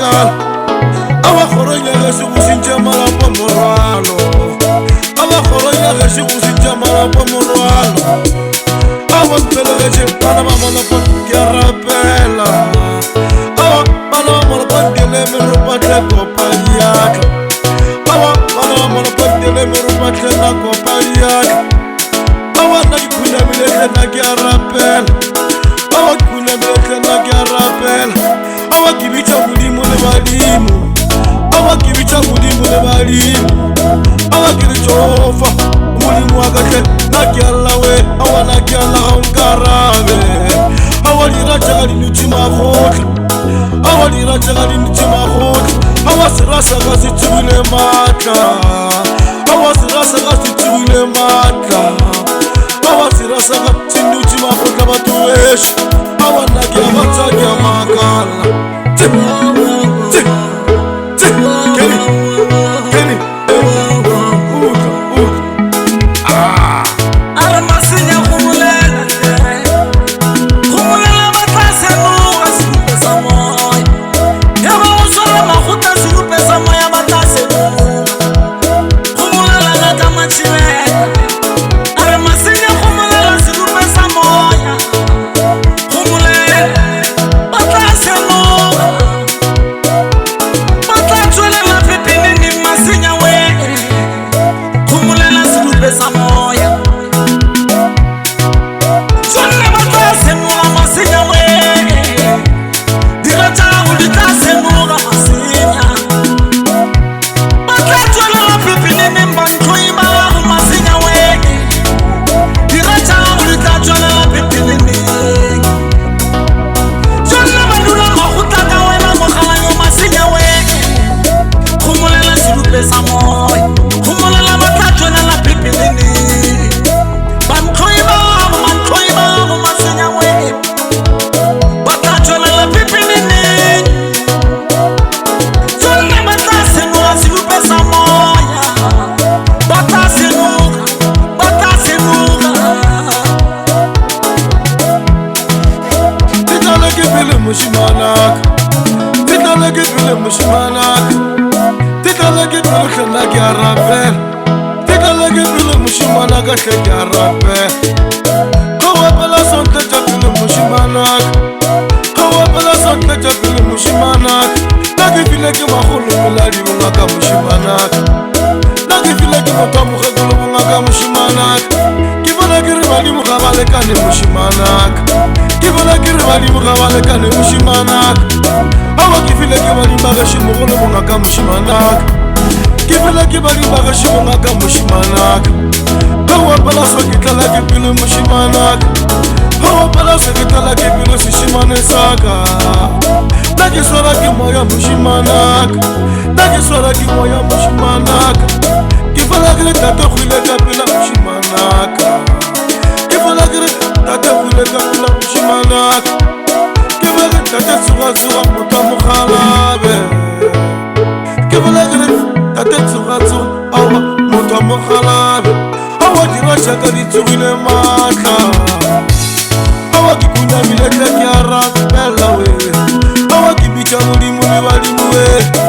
makala awa khoronya ga se go sintja mala pa moralo awa khoronya ga se go sintja mala pa moralo awa pele ga je bana ba mala pa ke rapela awa bana ba mala pa dele me ro pa tle kopanya awa bana ba mala pa dele me ro pa tle na kopanya awa na ikuna mele na ke rapela awa kuna mele na ke rapela awa kibicha mulimu le balimu awa kibicha mulimu le balimu awa kirichofa mulimu akate na kialawe awa na kiala ongarabe awa liracha linuchima khoti awa liracha linuchima khoti awa sirasa kasi tibile mata awa sirasa kasi tibile mata awa sirasa kasi nuchima khoti abatuweshi awa na kia batanya makala Mushmanak, titalagi bile mushmanak, titalagi bile khalagi arabel, titalagi bile mushmanak khalagi arabel. Kawa bala sonte jabile mushmanak, kawa bala sonte jabile mushmanak. Nagi bile ki makhulu miladi bunga mushmanak, nagi bile ki matamu khadulu bunga mushmanak. Kibala kiribali mukhabale kane mushmanak. Kibala kiribali mukhabale kane mushmanak. Awa kifile kibali bagashi mukulu bunga mushmanak. Kibala kibali bagashi bunga mushmanak. Kawa bala sokitala kibile mushmanak. Kawa bala sokitala kibile shishimane saka. Nagi swara kimoya mushmanak. Nagi swara kimoya mushmanak. Kibala kire tata khile kabila mushmanak. Kibala kire tata khile kabila mushmanak. Kibala tata suga mutamu khalabe. Kibala kire tata suga awa mutamu khalabe. Awa dirasha kari tsugile mata. Awa kikunya mileta kiara bella we. Awa kibicha mulimu we.